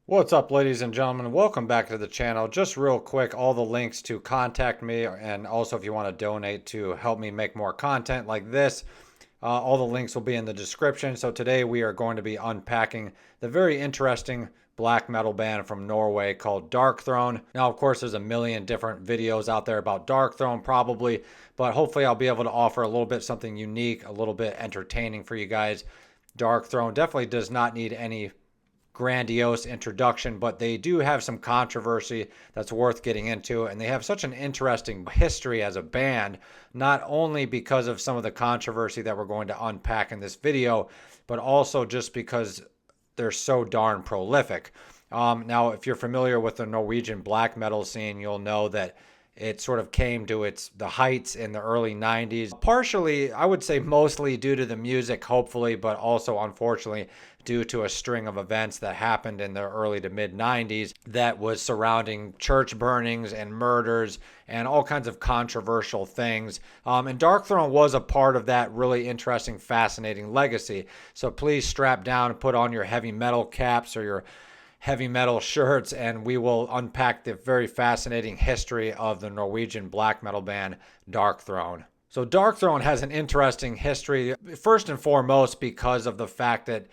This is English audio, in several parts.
What's up, ladies and gentlemen? Welcome back to the channel. Just real quick, all the links to contact me, and also if you want to donate to help me make more content like this, all the links will be in the description. So today we are going to be unpacking the very interesting black metal band from Norway called Darkthrone. Now, of course, there's a million different videos out there about Darkthrone probably, but hopefully I'll be able to offer a little bit something unique, a little bit entertaining for you guys. Darkthrone definitely does not need any grandiose introduction, but they do have some controversy that's worth getting into, and they have such an interesting history as a band, not only because of some of the controversy that we're going to unpack in this video, but also just because they're so darn prolific. Now, if you're familiar with the Norwegian black metal scene, you'll know that it sort of came to the heights in the early 90s. Partially, I would say mostly due to the music, hopefully, but also unfortunately due to a string of events that happened in the early to mid 90s that was surrounding church burnings and murders and all kinds of controversial things. And Darkthrone was a part of that really interesting, fascinating legacy. So please strap down and put on your heavy metal caps or your heavy metal shirts, and we will unpack the very fascinating history of the Norwegian black metal band Darkthrone. So Darkthrone has an interesting history, first and foremost because of the fact that,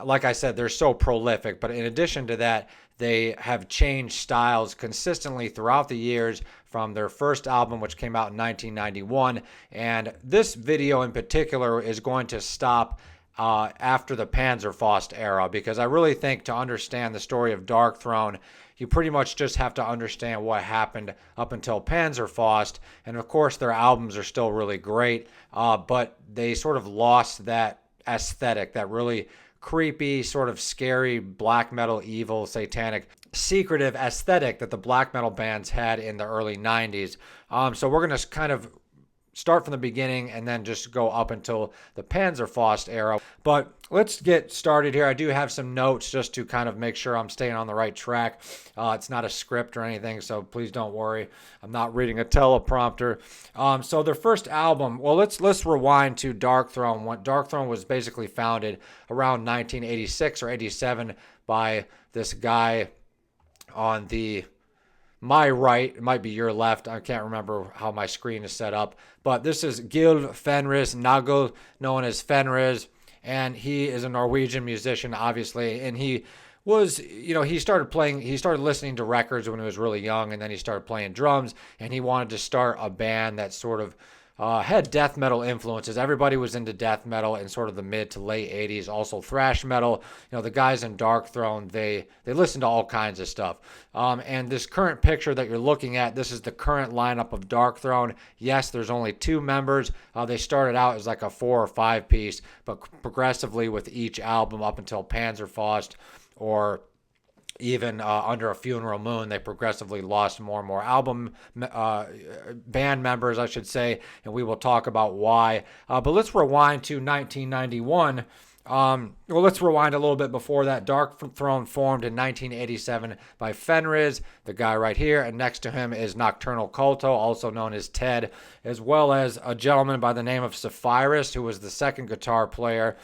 like I said, they're so prolific, but in addition to that, they have changed styles consistently throughout the years from their first album, which came out in 1991. And this video in particular is going to stop after the Panzer Foss era, because I really think to understand the story of Darkthrone, you pretty much just have to understand what happened up until Panzer Foss. And of course, their albums are still really great, but they sort of lost that aesthetic, that really creepy, sort of scary black metal, evil, satanic, secretive aesthetic that the black metal bands had in the early 90s. So we're going to kind of start from the beginning and then just go up until the Panzer Foss era. But let's get started here. I do have some notes just to kind of make sure I'm staying on the right track. It's not a script or anything, so please don't worry. I'm not reading a teleprompter. So their first album, well, let's rewind to Darkthrone. When Darkthrone was basically founded around 1986 or 87 by this guy on my right, it might be your left. I can't remember how my screen is set up. But this is Gil Fenris Nagel, known as Fenris. And he is a Norwegian musician, obviously. And he was, he started listening to records when he was really young. And then he started playing drums. And he wanted to start a band that sort of had death metal influences. Everybody was into death metal in sort of the mid to late 80s. Also thrash metal. The guys in Darkthrone, they listen to all kinds of stuff. And this current picture that you're looking at, this is the current lineup of Darkthrone. Yes, there's only 2 members. They started out as like a 4 or 5 piece, but progressively with each album up until Panzer Foss or even Under a Funeral Moon, they progressively lost more and more band members, I should say, and we will talk about why. But let's rewind to 1991. Let's rewind a little bit before that. Darkthrone formed in 1987 by Fenris, the guy right here, and next to him is Nocturnal Culto, also known as Ted, as well as a gentleman by the name of Sapphirus, who was the second guitar player.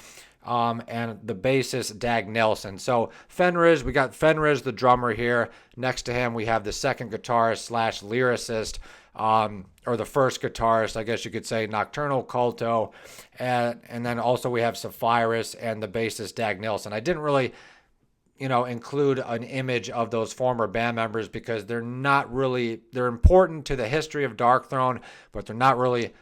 And the bassist Dag Nelson. So Fenris, we got Fenris, the drummer here. Next to him, we have the second guitarist slash lyricist, or the first guitarist, I guess you could say, Nocturnal Culto. And then also we have Sapphirus and the bassist Dag Nelson. I didn't really, include an image of those former band members because they're important to the history of Darkthrone, but they're not really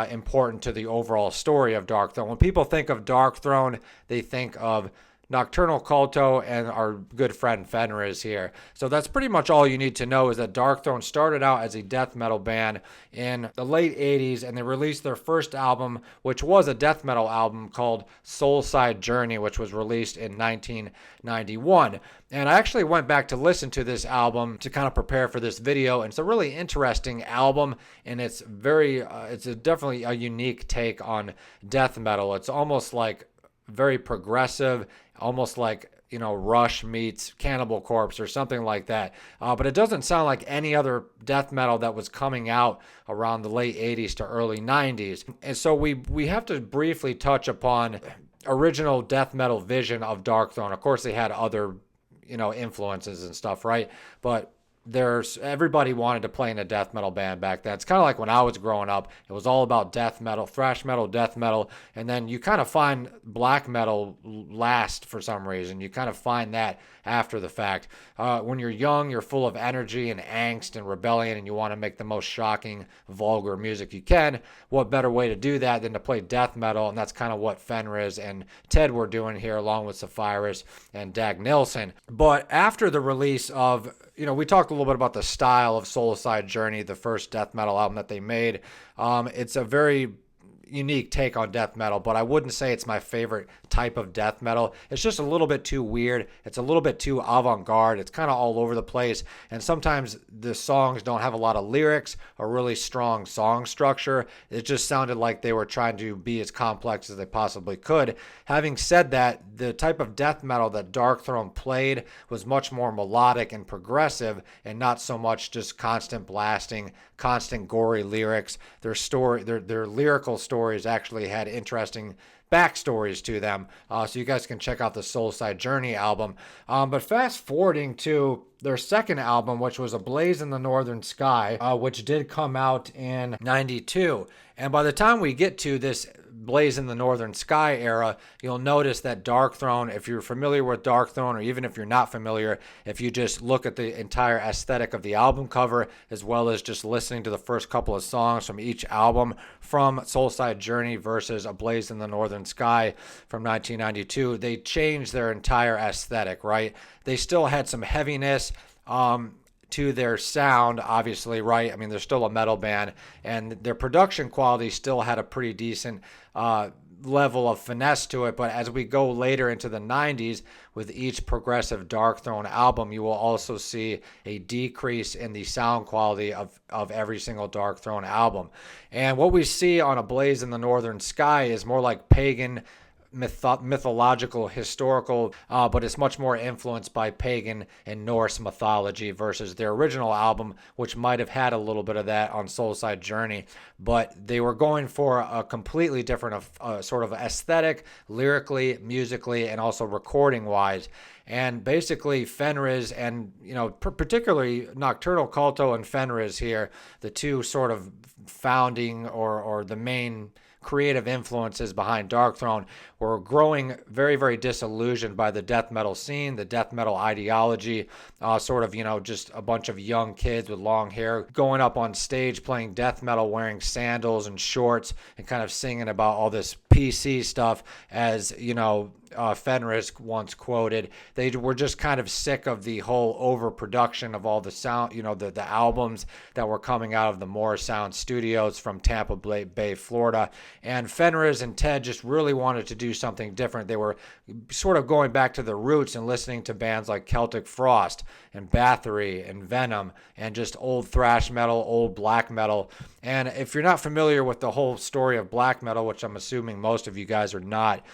important to the overall story of Darkthrone. When people think of Darkthrone, they think of Nocturnal Culto and our good friend Fenris here. So that's pretty much all you need to know, is that Darkthrone started out as a death metal band in the late 80s, and they released their first album, which was a death metal album called Soulside Journey, which was released in 1991. And I actually went back to listen to this album to kind of prepare for this video, and it's a really interesting album, and it's definitely a unique take on death metal. It's almost like very progressive, almost like Rush meets Cannibal Corpse or something like that. But it doesn't sound like any other death metal that was coming out around the late 80s to early 90s. And so we have to briefly touch upon original death metal vision of Darkthrone. Of course, they had other influences and stuff, right? But everybody wanted to play in a death metal band back then. It's kind of like when I was growing up, it was all about death metal, thrash metal, death metal, and then you kind of find black metal last for some reason. You kind of find that after the fact. When you're young, you're full of energy and angst and rebellion, and you want to make the most shocking, vulgar music you can. What better way to do that than to play death metal? And that's kind of what Fenriz and Ted were doing here, along with Sapphirus and Dag Nilsson. But after the release of, we talked a little bit about the style of Soulside Journey, the first death metal album that they made. It's a very unique take on death metal, but I wouldn't say it's my favorite type of death metal. It's just a little bit too weird. It's a little bit too avant-garde. It's kind of all over the place, and sometimes the songs don't have a lot of lyrics or really strong song structure. It just sounded like they were trying to be as complex as they possibly could. Having said that, the type of death metal that Darkthrone played was much more melodic and progressive, and not so much just constant blasting, constant gory lyrics. Their lyrical stories actually had interesting backstories to them, so you guys can check out the Soulside Journey album. But fast forwarding to their second album, which was A Blaze in the Northern Sky, which did come out in 92. And by the time we get to this Blaze in the Northern Sky era, you'll notice that Darkthrone, if you're familiar with Darkthrone, or even if you're not familiar, if you just look at the entire aesthetic of the album cover, as well as just listening to the first couple of songs from each album from Soulside Journey versus A Blaze in the Northern Sky from 1992, they changed their entire aesthetic, right? They still had some heaviness to their sound, obviously, right? I mean, they're still a metal band, and their production quality still had a pretty decent level of finesse to it. But as we go later into the 90s, with each progressive Darkthrone album, you will also see a decrease in the sound quality of every single Darkthrone album. And what we see on A Blaze in the Northern Sky is more like pagan, mythological, historical, but it's much more influenced by pagan and Norse mythology versus their original album, which might have had a little bit of that on Soulside Journey. But they were going for a completely different sort of aesthetic, lyrically, musically, and also recording wise. And basically Fenriz and, particularly Nocturnal Culto and Fenriz here, the two sort of founding or the main creative influences behind Darkthrone, were growing very, very disillusioned by the death metal scene, the death metal ideology, just a bunch of young kids with long hair going up on stage playing death metal, wearing sandals and shorts, and kind of singing about all this PC stuff. As Fenriz once quoted, they were just kind of sick of the whole overproduction of all the sound, the albums that were coming out of the Moore Sound Studios from Tampa Bay, Florida. And Fenriz and Ted just really wanted to do something different. They were sort of going back to the roots and listening to bands like Celtic Frost and Bathory and Venom and just old thrash metal, old black metal. And if you're not familiar with the whole story of black metal, which I'm assuming most of you guys are not,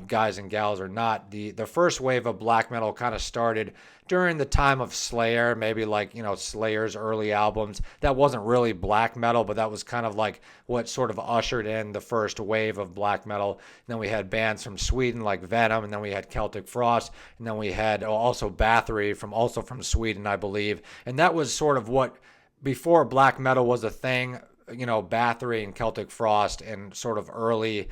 guys and gals are not, the first wave of black metal kind of started during the time of Slayer, maybe like, Slayer's early albums. That wasn't really black metal, but that was kind of like what sort of ushered in the first wave of black metal. And then we had bands from Sweden like Venom, and then we had Celtic Frost, and then we had also Bathory from Sweden, I believe. And that was sort of what, before black metal was a thing, Bathory and Celtic Frost and sort of early,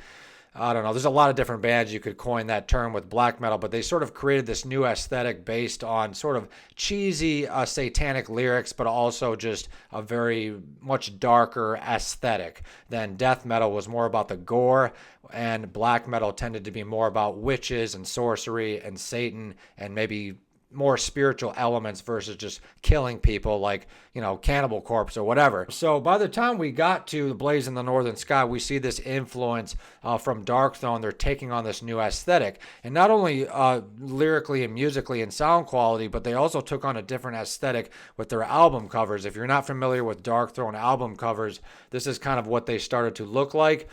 I don't know, there's a lot of different bands you could coin that term with black metal, but they sort of created this new aesthetic based on sort of cheesy satanic lyrics, but also just a very much darker aesthetic than death metal. Was more about the gore, and black metal tended to be more about witches and sorcery and Satan and maybe more spiritual elements versus just killing people like, Cannibal Corpse or whatever. So by the time we got to The Blaze in the Northern Sky, we see this influence from Darkthrone. They're taking on this new aesthetic, and not only lyrically and musically and sound quality, but they also took on a different aesthetic with their album covers. If you're not familiar with Darkthrone album covers, this is kind of what they started to look like.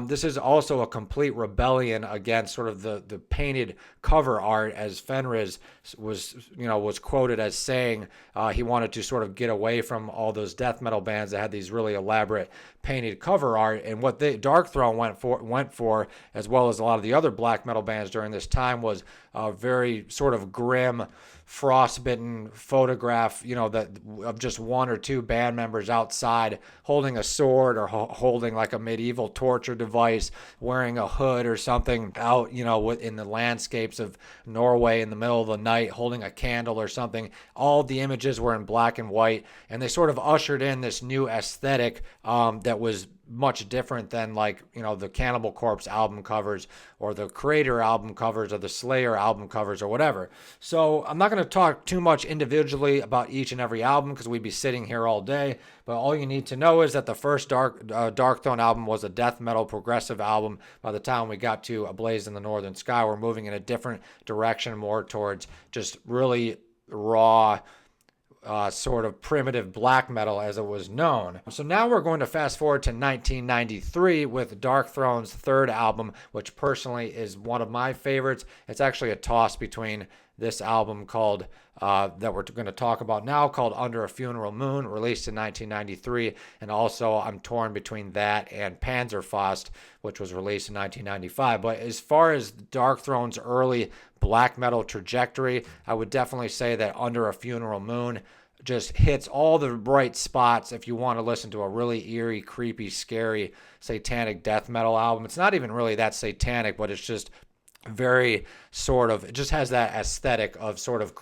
This is also a complete rebellion against sort of the painted cover art, as Fenriz was quoted as saying he wanted to sort of get away from all those death metal bands that had these really elaborate painted cover art. And what Darkthrone went for, as well as a lot of the other black metal bands during this time, was a very sort of grim, frostbitten photograph, that of just one or two band members outside holding a sword or holding like a medieval torture device, wearing a hood or something out, in the landscapes of Norway in the middle of the night, holding a candle or something. All the images were in black and white, and they sort of ushered in this new aesthetic that was much different than the Cannibal Corpse album covers or the Creator album covers or the Slayer album covers or whatever. So I'm not going to talk too much individually about each and every album because we'd be sitting here all day, but all you need to know is that the first Darkthrone album was a death metal progressive album. By the time we got to A Blaze in the Northern Sky, we're moving in a different direction, more towards just really raw, sort of primitive black metal as it was known. So now we're going to fast forward to 1993 with Darkthrone's third album, which personally is one of my favorites. It's actually a toss between this album called that we're going to talk about now, called Under a Funeral Moon, released in 1993, and also I'm torn between that and Panzer Foss, which was released in 1995. But as far as Darkthrone's early black metal trajectory, I would definitely say that Under a Funeral Moon just hits all the right spots if you want to listen to a really eerie, creepy, scary, satanic death metal album. It's not even really that satanic, but it's just very sort of, it just has that aesthetic of sort of,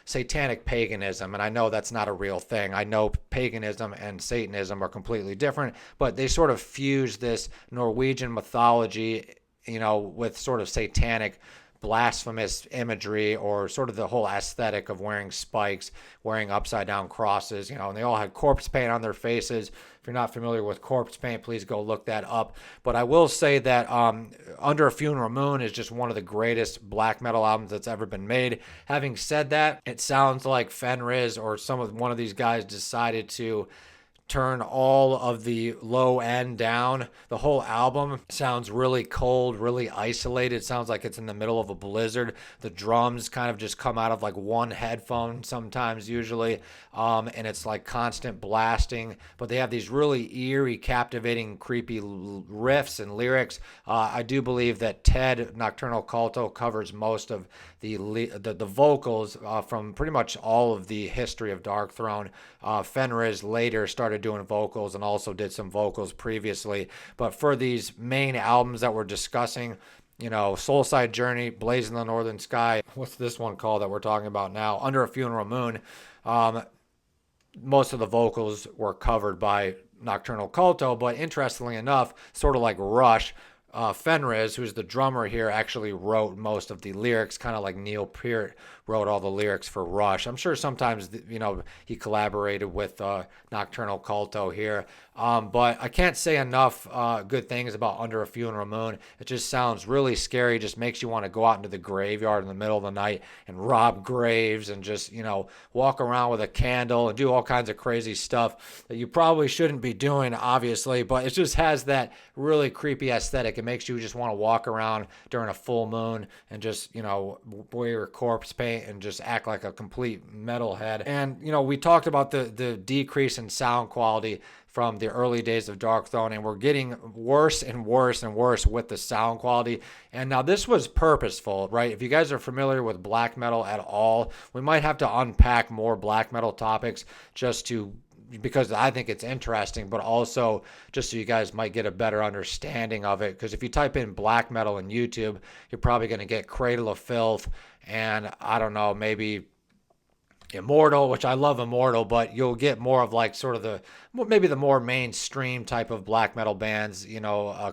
satanic paganism. And I know that's not a real thing. I know paganism and Satanism are completely different, but they sort of fuse this Norwegian mythology, with sort of satanic, blasphemous imagery, or sort of the whole aesthetic of wearing spikes, wearing upside down crosses, and they all had corpse paint on their faces. If you're not familiar with corpse paint, please go look that up. But I will say that Under a Funeral Moon is just one of the greatest black metal albums that's ever been made. Having said that, it sounds like Fenriz or one of these guys decided to turn all of the low end down. The whole album sounds really cold, really isolated. It sounds like it's in the middle of a blizzard. The drums kind of just come out of like one headphone sometimes, usually, and it's like constant blasting. But they have these really eerie, captivating, creepy riffs and lyrics. I do believe that Ted Nocturnal Culto covers most of the vocals from pretty much all of the history of Darkthrone. Fenriz later started doing vocals and also did some vocals previously. But for these main albums that we're discussing, Soulside Journey, Blaze in the Northern Sky, what's this one called that we're talking about now? Under a Funeral Moon, most of the vocals were covered by Nocturnal Culto, but interestingly enough, sort of like Rush, Fenriz, who's the drummer here, actually wrote most of the lyrics, kind of like Neil Peart wrote all the lyrics for Rush. I'm sure sometimes, he collaborated with Nocturnal Culto here. But I can't say enough good things about Under a Funeral Moon. It just sounds really scary. Just makes you want to go out into the graveyard in the middle of the night and rob graves and just, walk around with a candle and do all kinds of crazy stuff that you probably shouldn't be doing, obviously. But it just has that really creepy aesthetic. It makes you just want to walk around during a full moon and just, wear your corpse paint and just act like a complete metalhead. And, we talked about the decrease in sound quality from the early days of Darkthrone, and we're getting worse and worse and worse with the sound quality. And now this was purposeful, right? If you guys are familiar with black metal at all, we might have to unpack more black metal topics because I think it's interesting, but also just so you guys might get a better understanding of it. Because if you type in black metal in YouTube, you're probably going to get Cradle of Filth and, I don't know, maybe Immortal, which I love Immortal, but you'll get more of like sort of maybe the more mainstream type of black metal bands,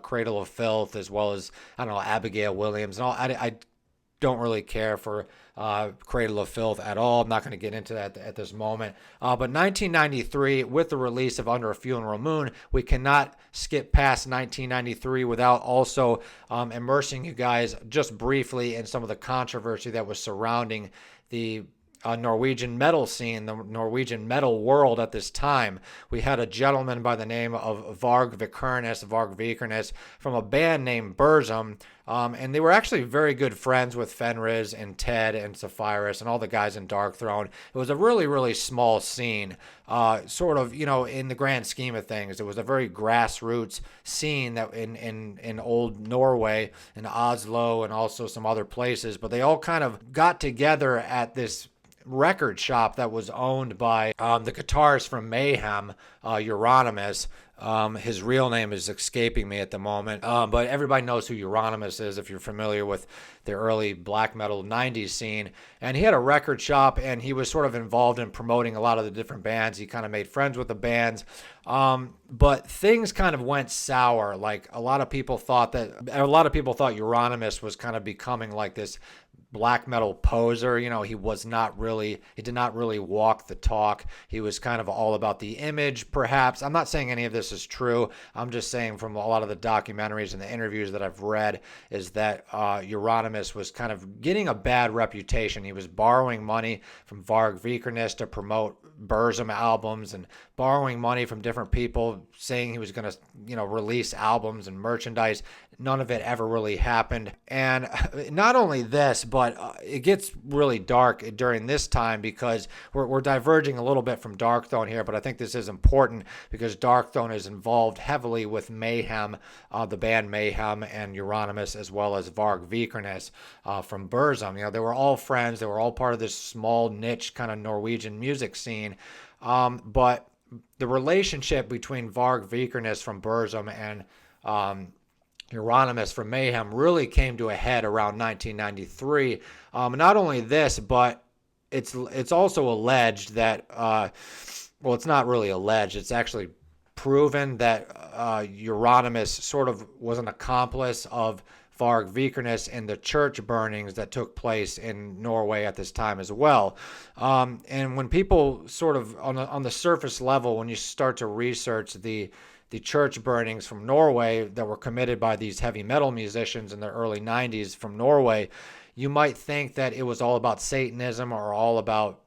Cradle of Filth, as well as, I don't know, Abigail Williams and all. I don't really care for Cradle of Filth at all. I'm not going to get into that at this moment. But 1993, with the release of Under a Funeral Moon, we cannot skip past 1993 without also immersing you guys just briefly in some of the controversy that was surrounding the Norwegian metal scene, the Norwegian metal world at this time. We had a gentleman by the name of Varg Vikernes from a band named Burzum, and they were actually very good friends with Fenris and Ted and Sapphirus and all the guys in Darkthrone. It was a really, really small scene, sort of, in the grand scheme of things. It was a very grassroots scene that in old Norway, in Oslo, and also some other places, but they all kind of got together at this record shop that was owned by the guitarist from Mayhem, Euronymous. His real name is escaping me at the moment, but everybody knows who Euronymous is if you're familiar with the early black metal 90s scene. And he had a record shop, and he was sort of involved in promoting a lot of the different bands. He kind of made friends with the bands, but things kind of went sour. Like a lot of people thought Euronymous was kind of becoming like this black metal poser. He did not really walk the talk. He was kind of all about the image, perhaps. I'm not saying any of this is true. I'm just saying from a lot of the documentaries and the interviews that I've read is that Euronymous was kind of getting a bad reputation. He was borrowing money from Varg Vikernes to promote Burzum albums and borrowing money from different people, saying he was going to, release albums and merchandise. None of it ever really happened. And not only this, but it gets really dark during this time because we're diverging a little bit from Darkthrone here, but I think this is important because Darkthrone is involved heavily with Mayhem, the band Mayhem, and Euronymous, as well as Varg Vikernes from Burzum. They were all friends. They were all part of this small niche kind of Norwegian music scene. But the relationship between Varg Vikernes from Burzum and Euronymous from Mayhem really came to a head around 1993. Not only this, but it's also alleged that, it's not really alleged, it's actually proven that Euronymous sort of was an accomplice of Varg Vikernes in the church burnings that took place in Norway at this time as well. And when people sort of, on the surface level, when you start to research the church burnings from Norway that were committed by these heavy metal musicians in the early 90s from Norway, you might think that it was all about Satanism or all about,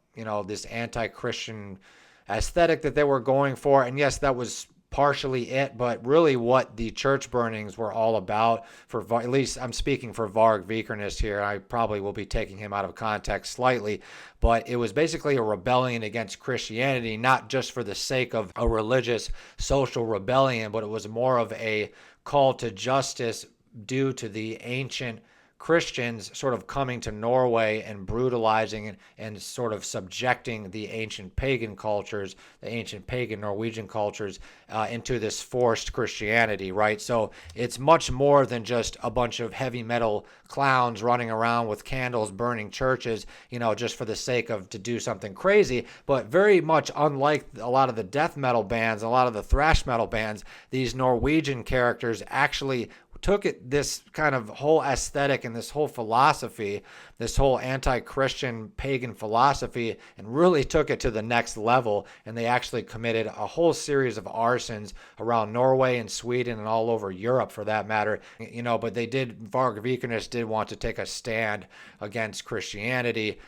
this anti-Christian aesthetic that they were going for. And yes, that was partially it, but really what the church burnings were all about, at least I'm speaking for Varg Vikernes here, I probably will be taking him out of context slightly, but it was basically a rebellion against Christianity, not just for the sake of a religious social rebellion, but it was more of a call to justice due to the ancient Christians sort of coming to Norway and brutalizing and sort of subjecting the ancient pagan cultures, the ancient pagan Norwegian cultures, into this forced Christianity, right? So it's much more than just a bunch of heavy metal clowns running around with candles burning churches, just for the sake of to do something crazy. But very much unlike a lot of the death metal bands, a lot of the thrash metal bands, these Norwegian characters actually took this kind of whole aesthetic and this whole philosophy, this whole anti-Christian pagan philosophy, and really took it to the next level. And they actually committed a whole series of arsons around Norway and Sweden and all over Europe for that matter. But Varg Vikernes did want to take a stand against Christianity,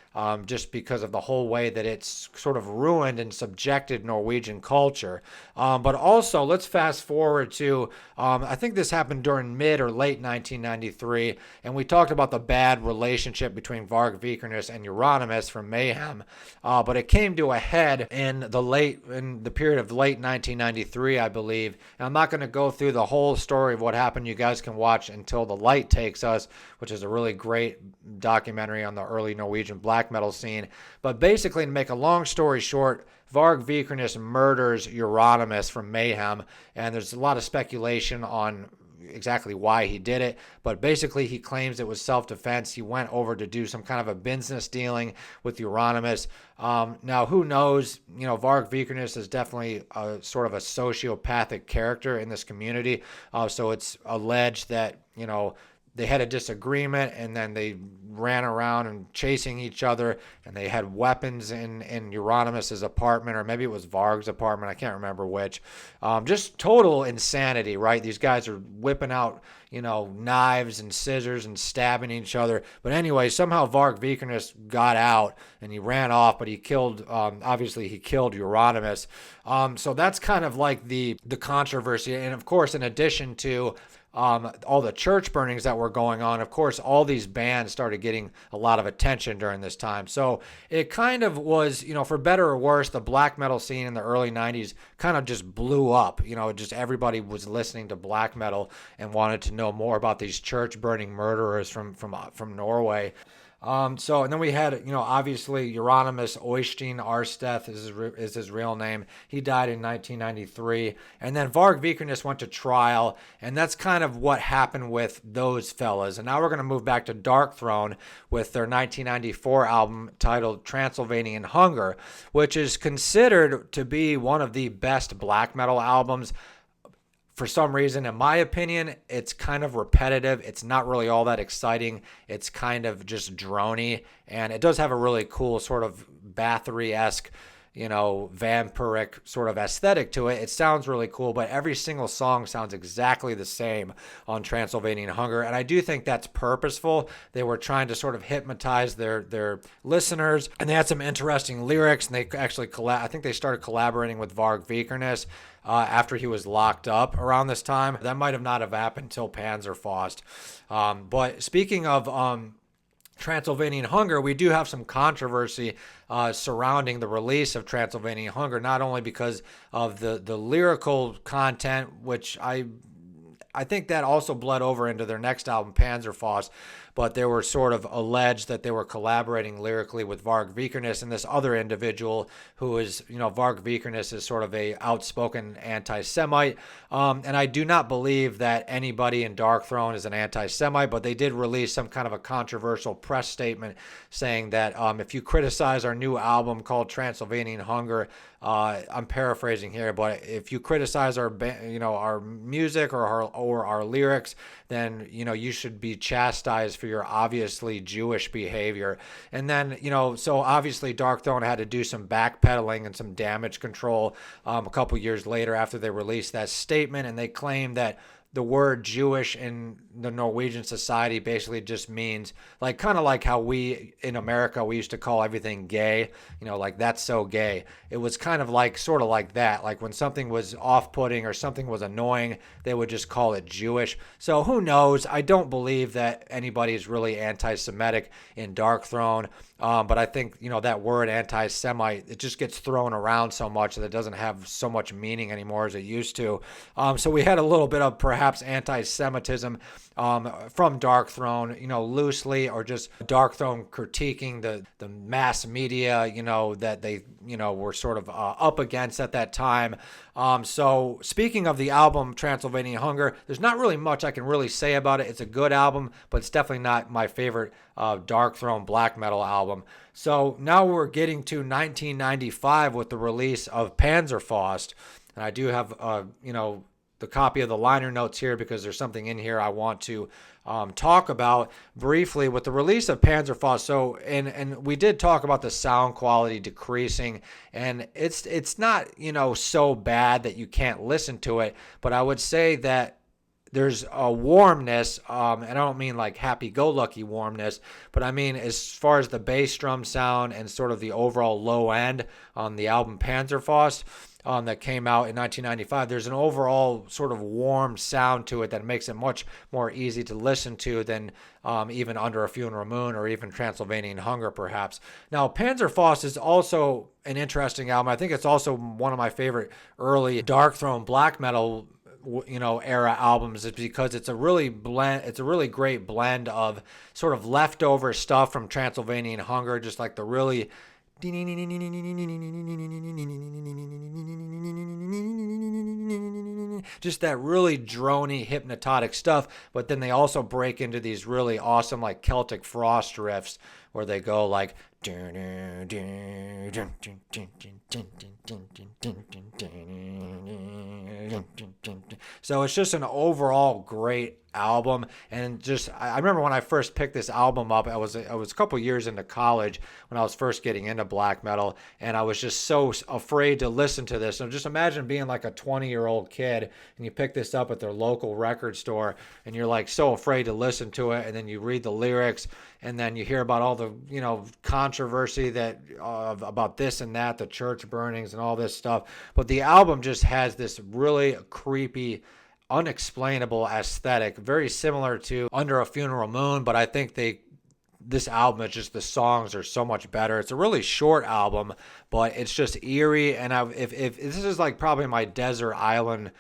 just because of the whole way that it's sort of ruined and subjected Norwegian culture. But also, let's fast forward to, I think this happened during mid or late 1993, and we talked about the bad relationship between Varg Vikernes and Euronymous from Mayhem, but it came to a head in the period of late 1993, I believe. And I'm not going to go through the whole story of what happened. You guys can watch Until the Light Takes Us, which is a really great documentary on the early Norwegian black metal scene. But basically, to make a long story short, Varg Vikernes murders Euronymous from Mayhem, and there's a lot of speculation on exactly why he did it, but basically he claims it was self-defense. He went over to do some kind of a business dealing with Euronymous. Now, who knows? Varg Vikernes is definitely a sort of a sociopathic character in this community. So it's alleged that, they had a disagreement, and then they ran around and chasing each other, and they had weapons in Euronymous' apartment, or maybe it was Varg's apartment. I can't remember which. Just total insanity, right? These guys are whipping out, knives and scissors and stabbing each other. But anyway, somehow Varg Vikernes got out and he ran off, but he killed, obviously he killed Euronymous. So that's kind of like the controversy. And of course, in addition to all the church burnings that were going on, of course, all these bands started getting a lot of attention during this time. So it kind of was, for better or worse, the black metal scene in the early 90s kind of just blew up. Just everybody was listening to black metal and wanted to know more about these church burning murderers from Norway. And then we had, obviously Euronymous Oystein Arsteth is his real name. He died in 1993. And then Varg Vikernes went to trial, and that's kind of what happened with those fellas. And now we're going to move back to Darkthrone with their 1994 album titled Transylvanian Hunger, which is considered to be one of the best black metal albums. For some reason, in my opinion, it's kind of repetitive. It's not really all that exciting. It's kind of just drony, and it does have a really cool sort of Bathory-esque, vampiric sort of aesthetic to it. It sounds really cool, but every single song sounds exactly the same on Transylvanian Hunger, and I do think that's purposeful. They were trying to sort of hypnotize their listeners, and they had some interesting lyrics, and they actually I think they started collaborating with Varg Vikernes after he was locked up around this time. That might have not have happened until Panzer Foss. But speaking of Transylvanian Hunger, we do have some controversy surrounding the release of Transylvanian Hunger, not only because of the lyrical content, which I think that also bled over into their next album, Panzer Foss, but they were sort of alleged that they were collaborating lyrically with Varg Vikernes and this other individual who is, Varg Vikernes is sort of a outspoken anti-Semite. And I do not believe that anybody in Darkthrone is an anti-Semite, but they did release some kind of a controversial press statement saying that if you criticize our new album called Transylvanian Hunger, I'm paraphrasing here, but if you criticize our our music or our lyrics, then you should be chastised for your obviously Jewish behavior. And then so obviously Darkthrone had to do some backpedaling and some damage control a couple years later after they released that statement, and they claimed that the word Jewish in the Norwegian society basically just means kind of like how we in America, we used to call everything gay, like that's so gay. It was kind of sort of like that. Like when something was off-putting or something was annoying, they would just call it Jewish. So who knows? I don't believe that anybody is really anti-Semitic in Darkthrone. But I think, that word anti-Semite, it just gets thrown around so much that it doesn't have so much meaning anymore as it used to. So we had a little bit of perhaps anti-Semitism from Darkthrone, loosely, or just Darkthrone critiquing the mass media, that they, were sort of up against at that time. So speaking of the album Transylvanian Hunger, there's not really much I can really say about it. It's a good album, but it's definitely not my favorite Darkthrone black metal album. So now we're getting to 1995 with the release of Panzer Foss, and I do have the copy of the liner notes here because there's something in here I want to talk about briefly with the release of Panzer Foss. So, and we did talk about the sound quality decreasing, and it's not, so bad that you can't listen to it, but I would say that there's a warmness, and I don't mean like happy-go-lucky warmness, but I mean as far as the bass drum sound and sort of the overall low end on the album Panzer Foss that came out in 1995, there's an overall sort of warm sound to it that makes it much more easy to listen to than even Under a Funeral Moon or even Transylvanian Hunger, perhaps. Now, Panzer Foss is also an interesting album. I think it's also one of my favorite early Darkthrone black metal era albums, is because it's a really great blend of sort of leftover stuff from Transylvanian Hunger, just like the really just that really drony hypnotic stuff, but then they also break into these really awesome like Celtic frost riffs where they go like so it's just an overall great album. And just I remember when I first picked this album up, I was a couple years into college when I was first getting into black metal, and I was just so afraid to listen to this. So just imagine being like a 20-year-old kid and you pick this up at their local record store and you're like so afraid to listen to it, and then you read the lyrics and then you hear about all the controversy that about this and that, the church burnings and all this stuff. But the album just has this really creepy, unexplainable aesthetic, very similar to Under a Funeral Moon, but I think this album is just, the songs are so much better. It's a really short album, but it's just eerie. And if this is like probably my desert island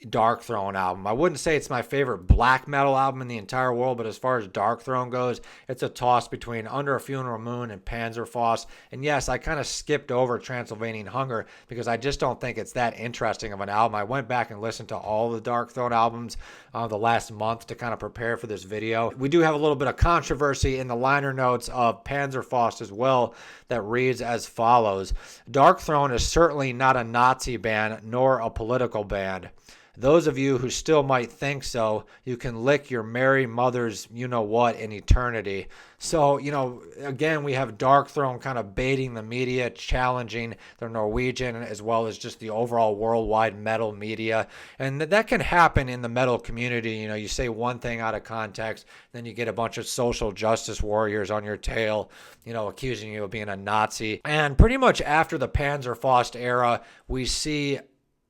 Darkthrone album. I wouldn't say it's my favorite black metal album in the entire world, but as far as Darkthrone goes, it's a toss between Under a Funeral Moon and Panzer Foss. And yes, I kind of skipped over Transylvanian Hunger because I just don't think it's that interesting of an album. I went back and listened to all the Darkthrone albums the last month to kind of prepare for this video. We do have a little bit of controversy in the liner notes of Panzer Foss as well that reads as follows: Darkthrone is certainly not a Nazi band nor a political band. Those of you who still might think so, you can lick your Mary mother's you-know-what in eternity. So, again, we have Darkthrone kind of baiting the media, challenging the Norwegian as well as just the overall worldwide metal media. And that can happen in the metal community. You say one thing out of context, then you get a bunch of social justice warriors on your tail, accusing you of being a Nazi. And pretty much after the Panzer Foss era, we see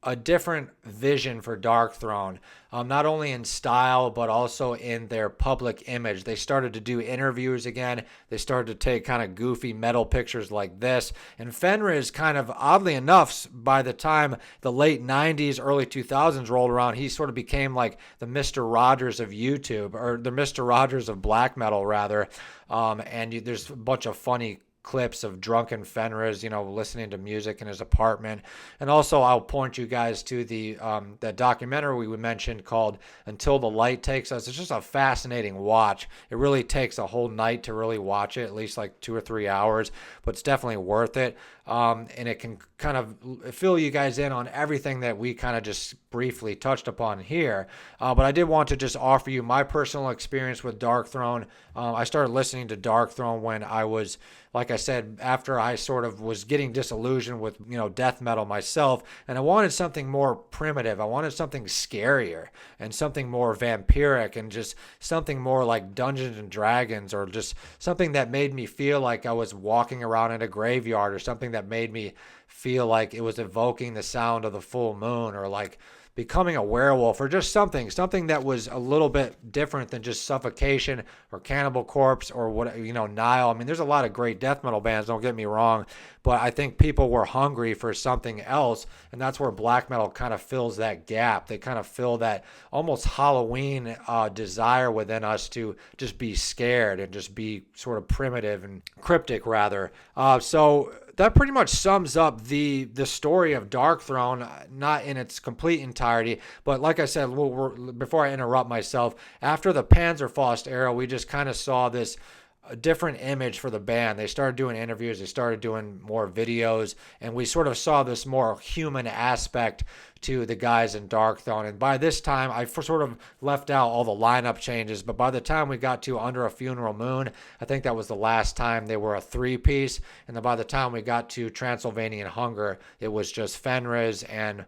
a different vision for Darkthrone, not only in style, but also in their public image. They started to do interviews again. They started to take kind of goofy metal pictures like this. And Fenriz kind of, oddly enough, by the time the late 90s, early 2000s rolled around, he sort of became like the Mr. Rogers of YouTube, or the Mr. Rogers of black metal, rather. There's a bunch of funny clips of drunken Fenriz, listening to music in his apartment. And also I'll point you guys to the that documentary we mentioned called Until the Light Takes Us. It's just a fascinating watch. It really takes a whole night to really watch it, at least like 2 or 3 hours, but it's definitely worth it. And it can kind of fill you guys in on everything that we kind of just briefly touched upon here. But I did want to just offer you my personal experience with Darkthrone. I started listening to Darkthrone when I was, like I said, after I sort of was getting disillusioned with, death metal myself, and I wanted something more primitive. I wanted something scarier and something more vampiric and just something more like Dungeons and Dragons, or just something that made me feel like I was walking around in a graveyard, or something that made me feel like it was evoking the sound of the full moon, or like becoming a werewolf, or just something that was a little bit different than just Suffocation or Cannibal Corpse or what, Nile. I mean, there's a lot of great death metal bands, don't get me wrong, but I think people were hungry for something else, and that's where black metal kind of fills that gap. They kind of fill that almost Halloween desire within us to just be scared and just be sort of primitive and cryptic, rather. So that pretty much sums up the story of Darkthrone, not in its complete entirety, but like I said, before I interrupt myself, after the Panzer Foss era, we just kind of saw this different image for the band. They started doing interviews, they started doing more videos, and we sort of saw this more human aspect to the guys in Darkthrone. And by this time, I sort of left out all the lineup changes, but by the time we got to Under a Funeral Moon, I think that was the last time they were a three-piece, and then by the time we got to Transylvanian Hunger, it was just Fenriz and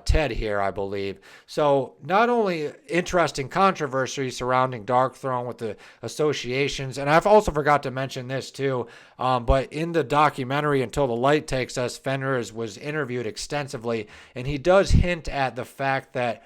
Ted here, I believe. So not only interesting controversy surrounding Darkthrone with the associations, and I've also forgot to mention this too, but in the documentary Until the Light Takes Us, Fenriz was interviewed extensively, and he does hint at the fact that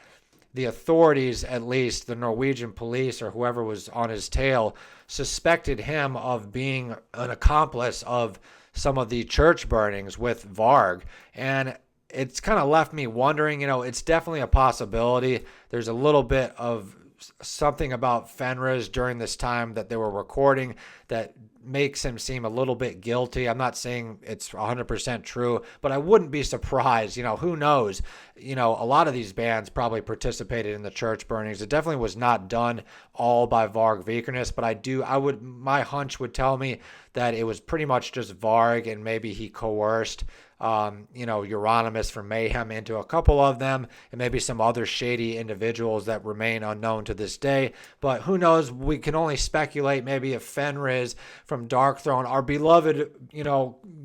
the authorities, at least the Norwegian police or whoever was on his tail, suspected him of being an accomplice of some of the church burnings with Varg. And it's kind of left me wondering, it's definitely a possibility. There's a little bit of something about Fenriz during this time that they were recording that makes him seem a little bit guilty. I'm not saying it's 100% true, but I wouldn't be surprised. Who knows? A lot of these bands probably participated in the church burnings. It definitely was not done all by Varg Vikernes, but my hunch would tell me that it was pretty much just Varg, and maybe he coerced Euronymous from Mayhem into a couple of them, and maybe some other shady individuals that remain unknown to this day. But who knows? We can only speculate. Maybe if Fenris from Darkthrone, our beloved,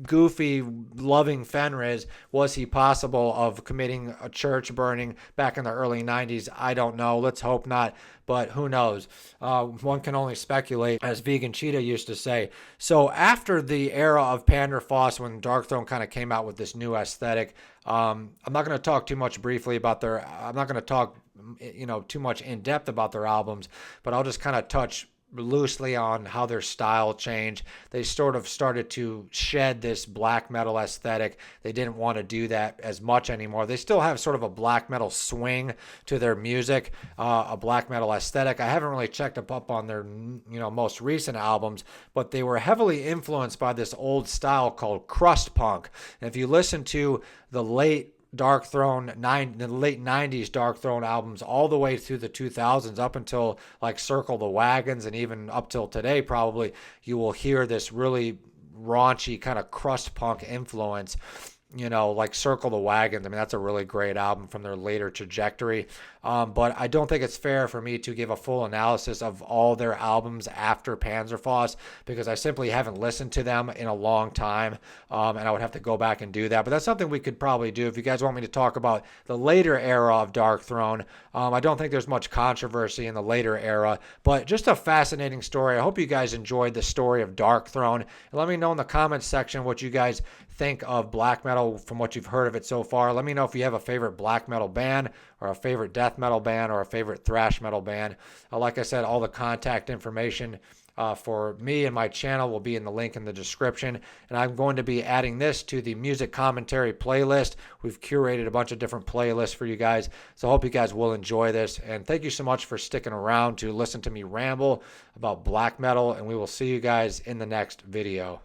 goofy, loving Fenris, was he possible of committing a church burning back in the early 90s? I don't know. Let's hope not. But who knows? One can only speculate, as Vegan Cheetah used to say. So after the era of Panzer Foss, when Darkthrone kind of came out with this new aesthetic, I'm not going to talk too much briefly about I'm not going to talk, too much in depth about their albums, but I'll just kind of touch loosely on how their style changed. They sort of started to shed this black metal aesthetic. They didn't want to do that as much anymore. They still have sort of a black metal swing to their music, a black metal aesthetic. I haven't really checked up on their most recent albums, but they were heavily influenced by this old style called crust punk. And if you listen to the late Darkthrone, the late 90s Darkthrone albums all the way through the 2000s up until like Circle the Wagons, and even up till today probably, you will hear this really raunchy kind of crust punk influence, like Circle the Wagons. I mean, that's a really great album from their later trajectory. But I don't think it's fair for me to give a full analysis of all their albums after Panzer Foss, because I simply haven't listened to them in a long time, and I would have to go back and do that. But that's something we could probably do if you guys want me to talk about the later era of Darkthrone. I don't think there's much controversy in the later era, but just a fascinating story. I hope you guys enjoyed the story of Darkthrone. And let me know in the comments section what you guys think of black metal from what you've heard of it so far. Let me know if you have a favorite black metal band, or a favorite death metal band, or a favorite thrash metal band. Like I said, all the contact information for me and my channel will be in the link in the description. And I'm going to be adding this to the music commentary playlist. We've curated a bunch of different playlists for you guys, so I hope you guys will enjoy this. And thank you so much for sticking around to listen to me ramble about black metal, and we will see you guys in the next video.